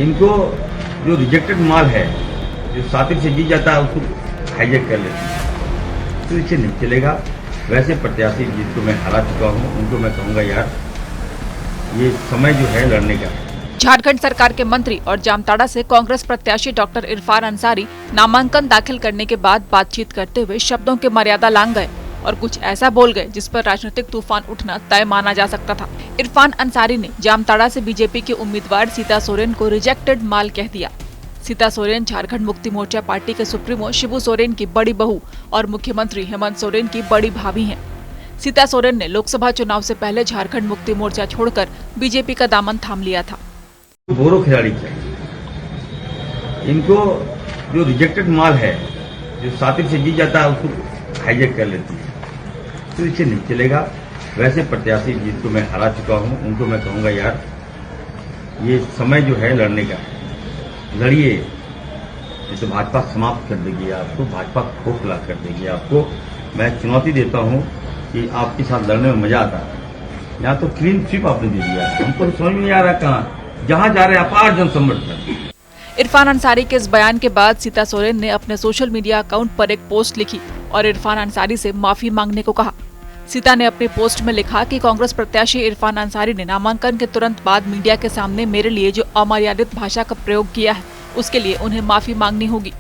इनको जो रिजेक्टेड माल है, जो सातिर से जीत जाता है उसको हाईजेक कर लेते हैं, तो इससे नहीं चलेगा। वैसे प्रत्याशी जिनको मैं हरा चुका हूँ उनको मैं कहूँगा यार ये समय जो है लड़ने का है। झारखंड सरकार के मंत्री और जामताड़ा से कांग्रेस प्रत्याशी डॉक्टर इरफान अंसारी नामांकन दाखिल करने के बाद बातचीत करते हुए शब्दों के मर्यादा लांघ गए और कुछ ऐसा बोल गए जिस पर राजनीतिक तूफान उठना तय माना जा सकता था। इरफान अंसारी ने जामताड़ा से बीजेपी के उम्मीदवार सीता सोरेन को रिजेक्टेड माल कह दिया। सीता सोरेन झारखंड मुक्ति मोर्चा पार्टी के सुप्रीमो शिबू सोरेन की बड़ी बहू और मुख्यमंत्री हेमंत सोरेन की बड़ी भाभी हैं। सीता सोरेन ने लोकसभा चुनाव से पहले झारखंड मुक्ति मोर्चा छोड़कर बीजेपी का दामन थाम लिया था। बोरो खिलाड़ी चाहिए, इनको जो रिजेक्टेड माल है, जो सातिर से जीत जाता है उसको हाईजेक कर लेती है, तो इससे नहीं चलेगा। वैसे प्रत्याशी जिनको मैं हरा चुका हूँ उनको मैं कहूँगा यार ये समय जो है लड़ने का है, लड़िए। ये तो भाजपा समाप्त कर देगी आपको, भाजपा खोखला कर देगी आपको। मैं चुनौती देता हूँ कि आपके साथ लड़ने में मजा आता है। यहाँ तो क्लीन स्वीप आपने दे दिया है, हमको समझ में नहीं आ रहा कहाँ जहाँ जा रहे हैं अपार जनसमर्थन। इरफान अंसारी के इस बयान के बाद सीता सोरेन ने अपने सोशल मीडिया अकाउंट पर एक पोस्ट लिखी और इरफान अंसारी से माफी मांगने को कहा। सीता ने अपनी पोस्ट में लिखा कि कांग्रेस प्रत्याशी इरफान अंसारी ने नामांकन के तुरंत बाद मीडिया के सामने मेरे लिए जो अमर्यादित भाषा का प्रयोग किया है उसके लिए उन्हें माफी मांगनी होगी।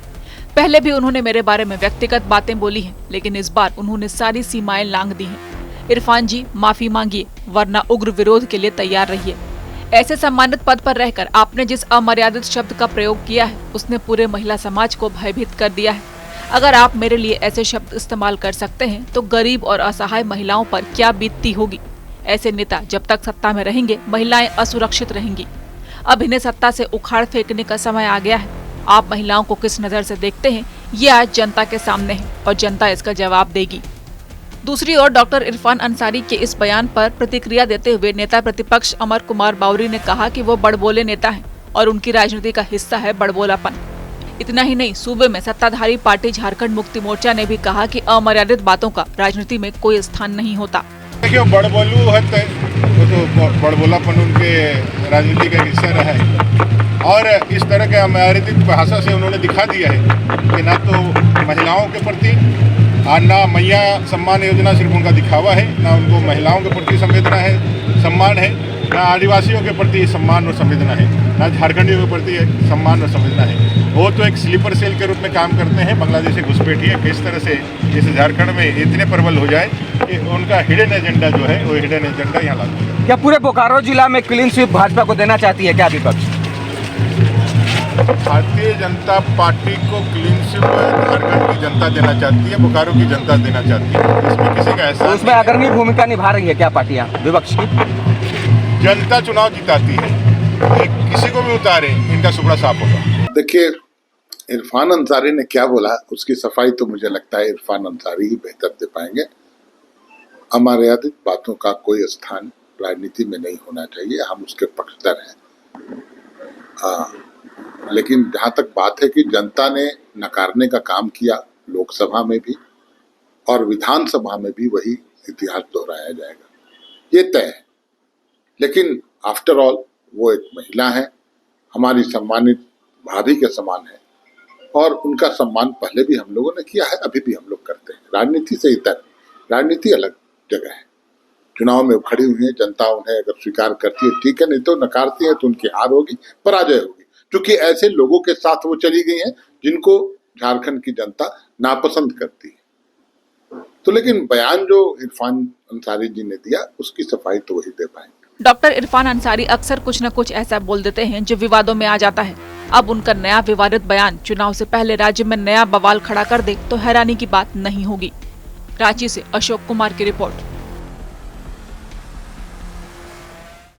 पहले भी उन्होंने मेरे बारे में व्यक्तिगत बातें बोली हैं, लेकिन इस बार उन्होंने सारी सीमाएं लांघ दी हैं। इरफान जी माफी मांगिए, वरना उग्र विरोध के लिए तैयार रहिए। ऐसे सम्मानित पद पर रहकर आपने जिस अमर्यादित शब्द का प्रयोग किया है उसने पूरे महिला समाज को भयभीत कर दिया है। अगर आप मेरे लिए ऐसे शब्द इस्तेमाल कर सकते हैं तो गरीब और असहाय महिलाओं पर क्या बीतती होगी। ऐसे नेता जब तक सत्ता में रहेंगे महिलाएं असुरक्षित रहेंगी। अब इन्हें सत्ता से उखाड़ फेंकने का समय आ गया है। आप महिलाओं को किस नजर से देखते हैं ये आज जनता के सामने है और जनता इसका जवाब देगी। दूसरी ओर डॉक्टर इरफान अंसारी के इस बयान पर प्रतिक्रिया देते हुए नेता प्रतिपक्ष अमर कुमार बावरी ने कहा कि वो बड़बोले नेता हैं और उनकी राजनीति का हिस्सा है बड़बोलापन। इतना ही नहीं, सूबे में सत्ताधारी पार्टी झारखंड मुक्ति मोर्चा ने भी कहा कि अमर्यादित बातों का राजनीति में कोई स्थान नहीं होता। देखिए बड़बोलू है तो बड़बोलापन उनके राजनीति का हिस्सा रहा है और इस तरह के अमर्यादित भाषा से उन्होंने दिखा दिया है कि ना तो महिलाओं के प्रति ना मैया सम्मान योजना सिर्फ उनका दिखावा है, ना उनको महिलाओं के प्रति संवेदना है, सम्मान है, ना आदिवासियों के प्रति सम्मान और संवेदना है, ना झारखंडियों के प्रति सम्मान और संवेदना है। वो तो एक स्लीपर सेल के रूप में काम करते हैं। बांग्लादेशी घुसपैठिए किस तरह से इस झारखंड में इतने प्रबल हो जाए कि उनका हिडन एजेंडा जो है वो हिडन एजेंडा यहाँ लागू है। क्या पूरे बोकारो जिला में क्लीन स्वीप भाजपा को देना चाहती है क्या विपक्ष? भारतीय जनता पार्टी को क्लीन स्वीप झारखंड की जनता देना चाहती है, बोकारो की जनता देना चाहती है। इसमें किसी का एहसास उसमें अग्रणी भूमिका निभा रही है क्या पार्टियां विपक्ष की? जनता चुनाव जिताती है, किसी को भी उतारे इनका सुपड़ा साफ होगा। देखिए इरफान अंसारी ने क्या बोला उसकी सफाई तो मुझे लगता है इरफान अंसारी ही बेहतर दे पाएंगे। अमर्यादित बातों का कोई स्थान राजनीति में नहीं होना चाहिए, हम उसके पक्षधर हैं। लेकिन जहाँ तक बात है कि जनता ने नकारने का काम किया लोकसभा में भी और विधानसभा में भी, वही इतिहास दोहराया जाएगा, ये तय है। लेकिन आफ्टर ऑल वो एक महिला है, हमारी सम्मानित भाभी के समान है और उनका सम्मान पहले भी हम लोगों ने किया है, अभी भी हम लोग करते हैं। राजनीति से इतर राजनीति अलग जगह है। चुनाव में खड़ी हुई है, जनता उन्हें अगर स्वीकार करती है ठीक है, नहीं तो नकारती है तो उनकी हार होगी, पराजय होगी। क्योंकि ऐसे लोगों के साथ वो चली गई हैं जिनको झारखंड की जनता नापसंद करती है। तो लेकिन बयान जो इरफान अंसारी जी ने दिया उसकी सफाई तो वही दे पाएंगे। डॉक्टर इरफान अंसारी अक्सर कुछ न कुछ ऐसा बोल देते हैं जो विवादों में आ जाता है। अब उनका नया विवादित बयान चुनाव से पहले राज्य में नया बवाल खड़ा कर दे तो हैरानी की बात नहीं होगी। रांची से अशोक कुमार की रिपोर्ट।